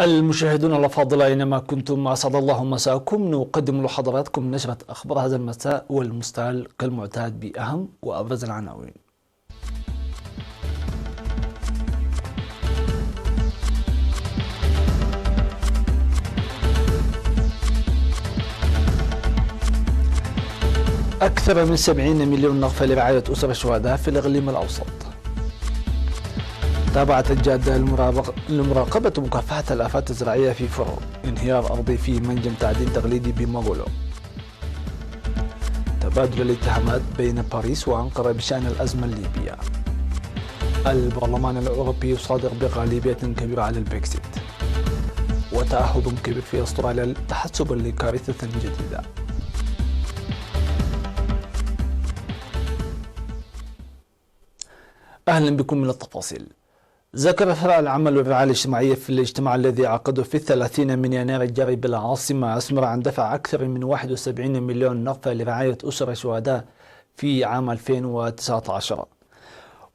المشاهدون الأفاضل أينما كنتم أسعد الله مساءكم. نقدم لحضراتكم نشرة أخبار هذا المساء والمستهل كالمعتاد بأهم وأبرز العناوين. أكثر من 70 مليون نغفة لرعاية أسر الشهداء في الإقليم الأوسط. تابعت الجادة لمراقبة مكافحة الآفات الزراعية في فرو. انهيار أرضي في منجم تعدين تقليدي بمغولو. تبادل الاتهامات بين باريس وأنقرة بشأن الأزمة الليبية. البرلمان الأوروبي يصادر بغالبية كبيرة على البريكسيت. وتعهد كبير في أستراليا تحسبا لكارثة جديدة. أهلا بكم من التفاصيل. ذكر فرع العمل والرعاية الاجتماعية في الاجتماع الذي عقده في 30 من يناير الجاري بالعاصمة أسمر عن دفع أكثر من 71 مليون نغفة لرعاية أسر الشهداء في عام 2019.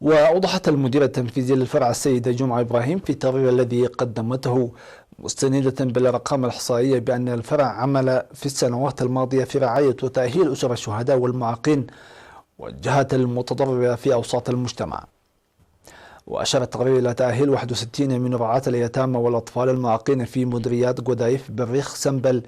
وأوضحت المديرة التنفيذية للفرع السيدة جمعة إبراهيم في التقرير الذي قدمته مستندة بالأرقام الإحصائية بأن الفرع عمل في السنوات الماضية في رعاية وتأهيل أسر الشهداء والمعاقين والجهات المتضررة في أوساط المجتمع. وأشار التقرير إلى تأهيل 61 من رعاة اليتامى والأطفال المعاقين في مديريات قدايف بريخ سنبل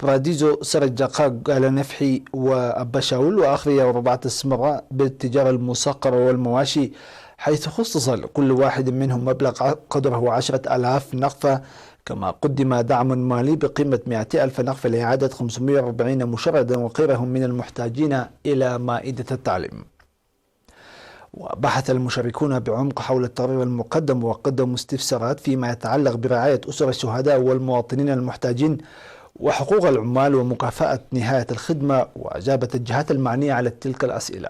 براديزو سرجاقا قال نفحي وأبشاول وآخرية وربعة السمراء بالتجارة المسقرة والمواشي، حيث خصص لكل واحد منهم مبلغ قدره 10,000 نغفة. كما قدم دعم مالي بقيمة 200,000 نغفة لإعادة 540 مشردا وغيرهم من المحتاجين إلى مائدة التعليم. وبحث المشاركون بعمق حول التقرير المقدم وقدموا استفسارات فيما يتعلق برعاية أسر الشهداء والمواطنين المحتاجين وحقوق العمال ومكافأة نهاية الخدمة. وأجابت الجهات المعنية على تلك الأسئلة.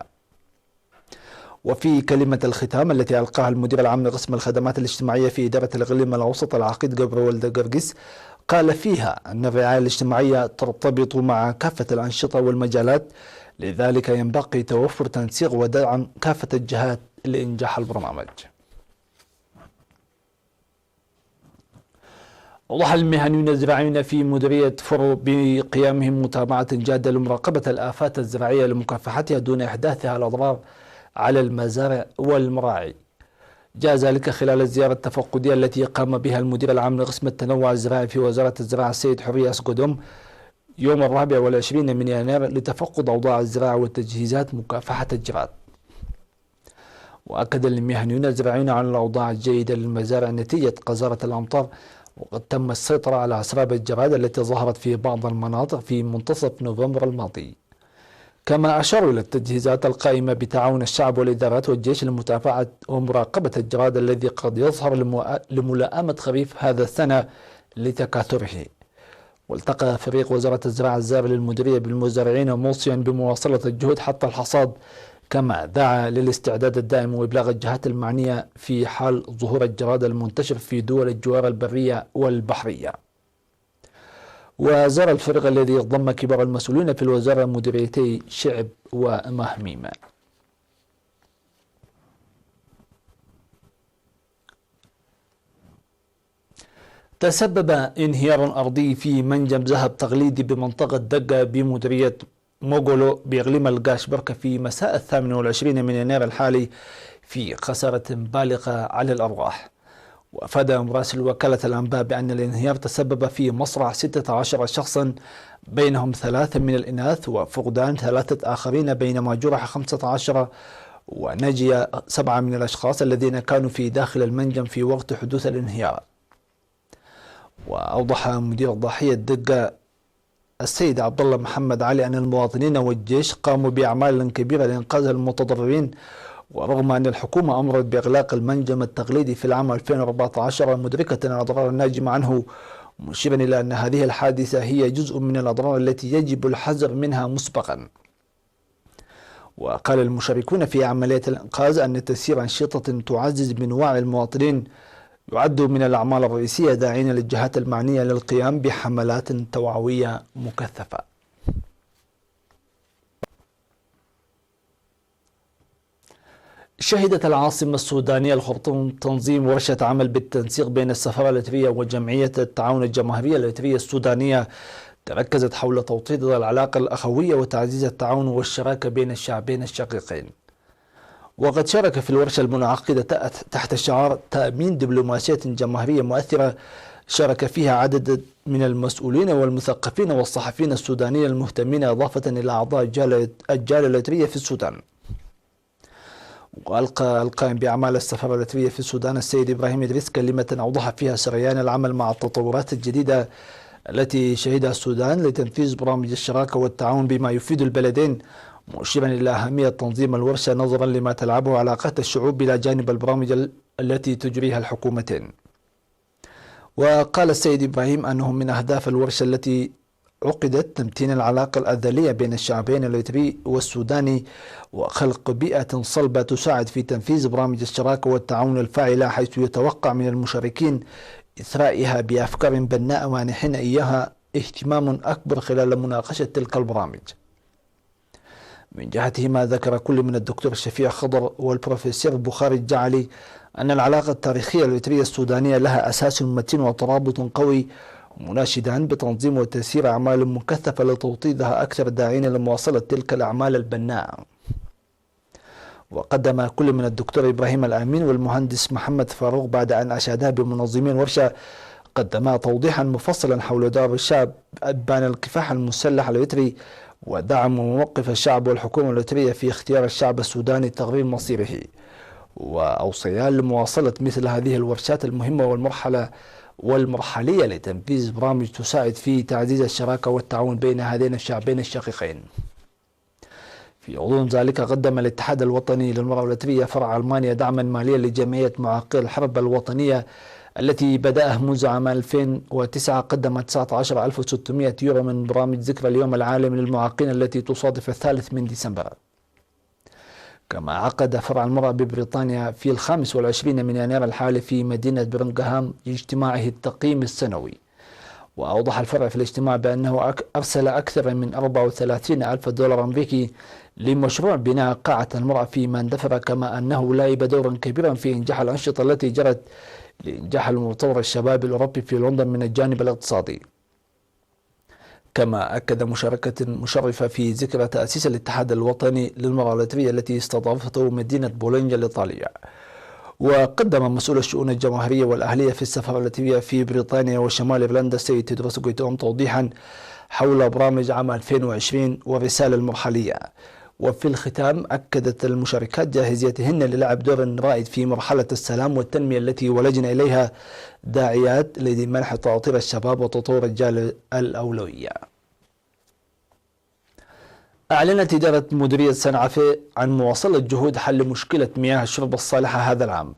وفي كلمة الختام التي ألقاها المدير العام لقسم الخدمات الاجتماعية في إدارة الإقليم الأوسط العقيد جبر ولد قرقس، قال فيها أن الرعاية الاجتماعية ترتبط مع كافة الأنشطة والمجالات، لذلك ينبغي توفر تنسيق ودعم كافة الجهات لإنجاح البرنامج. أوضح المهنيون الزراعيون في مديرية فرو بقيامهم متابعة جادة لمراقبة الآفات الزراعية لمكافحتها دون إحداثها الأضرار على المزارع والمراعي. جاء ذلك خلال الزيارة التفقدية التي قام بها المدير العام لقسم التنوع الزراعي في وزارة الزراعة السيد حرية أسقدوم يوم 24 من يناير لتفقد أوضاع الزراعة والتجهيزات مكافحة الجراد. وأكد المهنيون الزراعيون على الأوضاع الجيدة للمزارع نتيجة قذارة الأمطار، وقد تم السيطرة على أسراب الجراد التي ظهرت في بعض المناطق في منتصف نوفمبر الماضي. كما أشاروا إلى التجهيزات القائمة بتعاون الشعب والإدارات والجيش لمتابعة ومراقبة الجراد الذي قد يظهر لملائمة خريف هذا السنة لتكاثره. والتقى فريق وزارة الزراعة الزائر للمديرية بالمزارعين موصيا بمواصلة الجهود حتى الحصاد، كما دعا للاستعداد الدائم وإبلاغ الجهات المعنية في حال ظهور الجراد المنتشر في دول الجوار البرية والبحرية. وزار الفريق الذي ضم كبار المسؤولين في الوزارة مديريتي شعب ومهميمة. تسبب انهيار أرضي في منجم ذهب تقليدي بمنطقة دقة بمديرية موغولو بإقليم القاشبركة في مساء 28 من يناير الحالي في خسارة بالغة على الأرواح. وأفاد مراسل وكالة الأنباء بأن الانهيار تسبب في مصرع 16 شخصا بينهم 3 من الإناث وفقدان 3 آخرين، بينما جرح 15 ونجي 7 من الأشخاص الذين كانوا في داخل المنجم في وقت حدوث الانهيار. وأوضح مدير ضاحية دقة السيد عبد الله محمد علي أن المواطنين والجيش قاموا بأعمال كبيرة لإنقاذ المتضررين، ورغم أن الحكومة أمرت بإغلاق المنجم التقليدي في العام 2014 مدركة الأضرار الناجمة عنه، مشيرا إلى أن هذه الحادثة هي جزء من الأضرار التي يجب الحذر منها مسبقا. وقال المشاركون في عملية الإنقاذ أن تسيير أنشطة تعزز من وعي المواطنين يعد من الأعمال الرئيسية، داعين للجهات المعنية للقيام بحملات توعوية مكثفة. شهدت العاصمة السودانية الخرطوم تنظيم ورشة عمل بالتنسيق بين السفارة الإريترية وجمعية التعاون الجماهيرية الإريترية السودانية، تركزت حول توطيد العلاقة الأخوية وتعزيز التعاون والشراكة بين الشعبين الشقيقين. وقد شارك في الورشة المنعقدة تحت شعار تأمين دبلوماسية جماهيرية مؤثرة، شارك فيها عدد من المسؤولين والمثقفين والصحفيين السودانيين المهتمين، إضافة إلى أعضاء الجالية الإريترية في السودان. وألقى القائم بأعمال السفارة الإريترية في السودان السيد إبراهيم إدريس كلمة أوضح فيها سريان العمل مع التطورات الجديدة التي شهدها السودان لتنفيذ برامج الشراكة والتعاون بما يفيد البلدين، مشيرا إلى أهمية تنظيم الورشة نظرا لما تلعبه علاقات الشعوب إلى جانب البرامج التي تجريها الحكومتين. وقال السيد إبراهيم أنه من أهداف الورشة التي عقدت تمتين العلاقة الأزلية بين الشعبين الإريتري والسوداني، وخلق بيئة صلبة تساعد في تنفيذ برامج الشراكة والتعاون الفاعلة، حيث يتوقع من المشاركين إثرائها بأفكار بناءة مانحين إياها اهتمام أكبر خلال مناقشة تلك البرامج. من جهتهما ذكر كل من الدكتور شفيع خضر والبروفيسور بخاري الجعلي أن العلاقة التاريخية الإريترية السودانية لها أساس متين وترابط قوي، مناشدا بتنظيم وتسيير أعمال مكثفة لتوطيدها أكثر، داعين لمواصلة تلك الأعمال البناءة. وقدم كل من الدكتور إبراهيم الأمين والمهندس محمد فاروق بعد أن أشادا بمنظمين ورشة قدما توضيحا مفصلا حول دور الشعب أبان الكفاح المسلح الإريتري، ودعم موقف الشعب والحكومة الإريترية في اختيار الشعب السوداني تقرير مصيره، وأوصيا لمواصلة مثل هذه الورشات المهمة والمرحلية لتنفيذ برامج تساعد في تعزيز الشراكة والتعاون بين هذين الشعبين الشقيقين. في غضون ذلك قدم الاتحاد الوطني للمرأة الإريترية فرع ألمانيا دعما ماليا لجمعية معاقي الحرب الوطنية التي بدأه منذ عام 2009، قدم 19,600 يورو من برامج ذكرى اليوم العالمي للمعاقين التي تصادف 3 من ديسمبر. كما عقد فرع المرأة ببريطانيا في 25 من يناير الحالي في مدينة برنغهام اجتماعه التقييم السنوي. وأوضح الفرع في الاجتماع بأنه أرسل أكثر من 34 ألف دولار أمريكي لمشروع بناء قاعة المرأة في ماندفرة، كما أنه لعب دورا كبيرا في إنجاح الأنشطة التي جرت لإنجاح المؤتمر الشبابي الأوروبي في لندن من الجانب الاقتصادي. كما أكد مشاركة مشرفة في ذكرى تأسيس الاتحاد الوطني للمرأة الإريترية التي استضافته مدينة بولونيا الإيطالية. وقدم مسؤول الشؤون الجماهيرية والأهلية في السفارة الإريترية في بريطانيا وشمال إيرلندا السيد تيدروس غويتوم توضيحا حول برامج عام 2020 والرسالة المرحلية. وفي الختام أكدت المشاركات جاهزيتهن للعب دور رائد في مرحلة السلام والتنمية التي ولجنا إليها، داعيات لمنح تعطير الشباب وتطور الجال الأولوية. أعلنت إدارة مديرية سنعفة عن مواصلة جهود حل مشكلة مياه الشرب الصالحة هذا العام.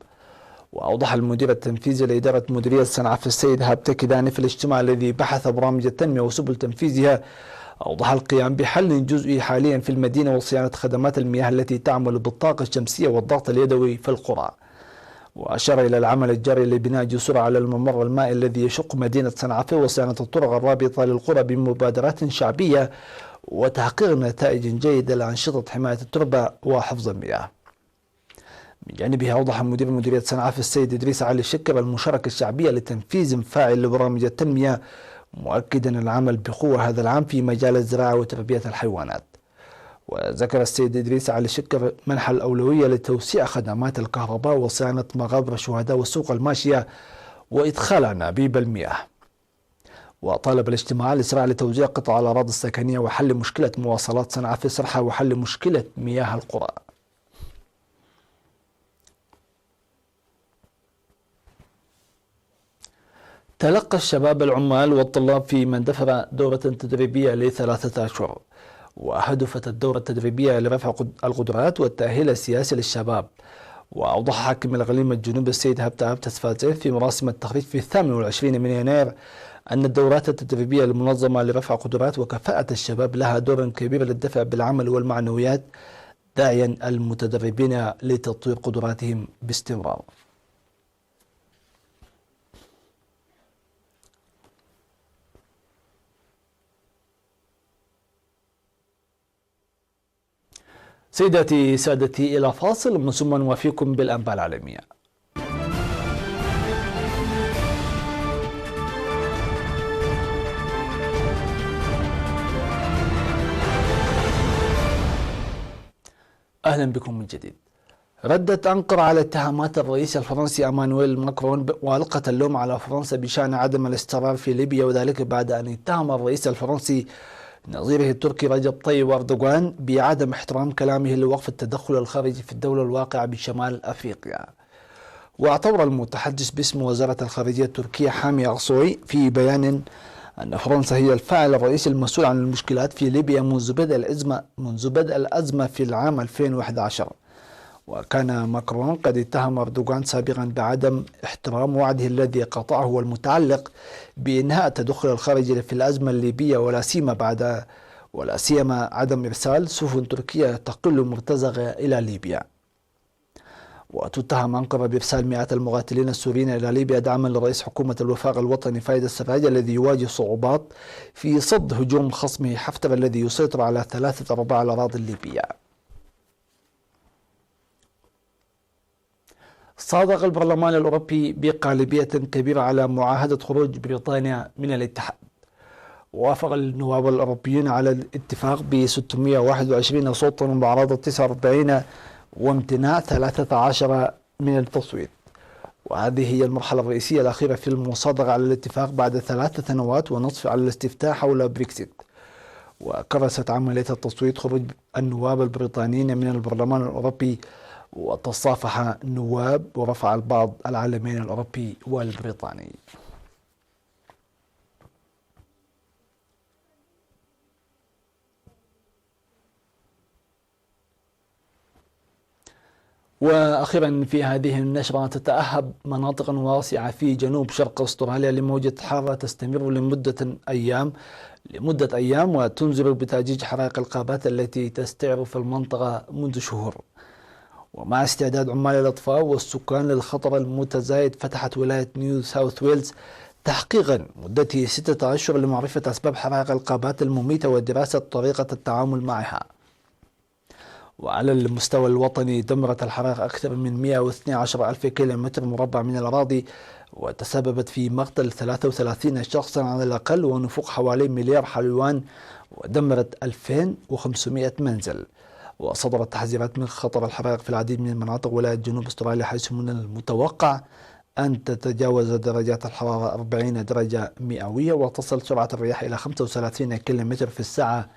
وأوضح المدير التنفيذي لإدارة مديرية سنعفة السيد هابتك كداني في الاجتماع الذي بحث برامج التنمية وسبل تنفيذها، أوضح القيام بحل جزئي حاليا في المدينة وصيانة خدمات المياه التي تعمل بالطاقة الشمسية والضغط اليدوي في القرى. وأشار إلى العمل الجاري لبناء جسور على الممر المائي الذي يشق مدينة سنعفة وصيانة الطرق الرابطة للقرى بمبادرات شعبية وتحقيق نتائج جيدة لأنشطة حماية التربة وحفظ المياه. من جانبه أوضح مدير مديرية سنعفة السيد إدريس علي الشكر المشاركة الشعبية لتنفيذ فاعل لبرامج التنمية، مؤكدا العمل بقوة هذا العام في مجال الزراعة وتربية الحيوانات. وذكر السيد إدريس علي الشكر منح الأولوية لتوسيع خدمات الكهرباء وصيانة مغابر الشهداء والسوق الماشية وإدخال أنابيب المياه. وطالب الاجتماع الإسراع لتوزيع قطع الأراضي السكنية وحل مشكلة مواصلات سنعفة سرحة وحل مشكلة مياه القرى. تلقى الشباب العمال والطلاب في مندفرة دورة تدريبية ل3 أشهر، وهدفت الدورة التدريبية لرفع القدرات والتأهيل السياسي للشباب. وأوضح حاكم الإقليم الجنوبي السيد هبتة فازيف في مراسم التخريج في 28 من يناير أن الدورات التدريبية المنظمة لرفع قدرات وكفاءة الشباب لها دور كبير للدفع بالعمل والمعنويات، داعيا المتدربين لتطوير قدراتهم باستمرار. سيداتي سادتي إلى فاصل من ثم نوافيكم بالأنباء العالمية. أهلا بكم من جديد. ردت أنقرة على اتهامات الرئيس الفرنسي إيمانويل ماكرون وألقت اللوم على فرنسا بشأن عدم الاستقرار في ليبيا، وذلك بعد أن اتهم الرئيس الفرنسي نظيره التركي رجب طيب أردوغان بعدم احترام كلامه لوقف التدخل الخارجي في الدولة الواقعة بشمال أفريقيا. واعتبر المتحدث باسم وزارة الخارجية التركية حامي عصوي في بيان أن فرنسا هي الفاعل الرئيسي المسؤول عن المشكلات في ليبيا منذ بدء الأزمة في العام 2011. وكان ماكرون قد اتهم أردوغان سابقا بعدم احترام وعده الذي قطعه والمتعلق بإنهاء التدخل الخارجي في الأزمة الليبية، ولا سيما عدم إرسال سفن تركية تقل مرتزقة إلى ليبيا. وتتهم أنقرة بإرسال مئات المقاتلين السوريين إلى ليبيا دعما لرئيس حكومة الوفاق الوطني فايد السراج الذي يواجه صعوبات في صد هجوم خصمه حفتر الذي يسيطر على 3/4 الأراضي الليبية. صادق البرلمان الأوروبي بغالبية كبيرة على معاهدة خروج بريطانيا من الاتحاد. وافق النواب الأوروبيون على الاتفاق ب 621 صوتا ومعارضة 49 وامتناع 13 من التصويت. وهذه هي المرحلة الرئيسية الأخيرة في المصادقة على الاتفاق بعد 3 سنوات ونصف على الاستفتاء حول بريكسيت. وكرست عملية التصويت خروج النواب البريطانيين من البرلمان الأوروبي، وتصافح النواب ورفع البعض العلمين الأوروبي والبريطاني. وأخيرا في هذه النشرة، تتأهب مناطق واسعة في جنوب شرق أستراليا لموجة حارة تستمر لمدة أيام وتنذر بتأجيج حرائق الغابات التي تستعر في المنطقة منذ شهور. ومع استعداد عمال الأطفاء والسكان للخطر المتزايد، فتحت ولاية نيو ساوث ويلز تحقيقا مدته 6 أشهر لمعرفة أسباب حرائق الغابات المميتة ودراسة طريقة التعامل معها. وعلى المستوى الوطني دمرت الحرائق أكثر من 112 ألف كيلومتر مربع من الأراضي، وتسببت في مقتل 33 شخصا على الأقل ونفوق حوالي مليار حيوان، ودمرت 2500 منزل. وصدرت تحذيرات من خطر الحرائق في العديد من مناطق ولاية جنوب أستراليا، حيث من المتوقع أن تتجاوز درجات الحرارة 40 درجة مئوية، وتصل سرعة الرياح إلى 35 كيلومتر في الساعة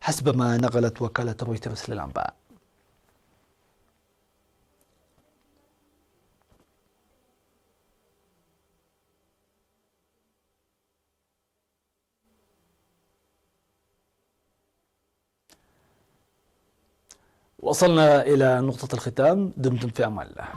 حسب ما نقلت وكالة رويترز للأنباء. وصلنا إلى نقطة الختام. دمتم في أمان الله.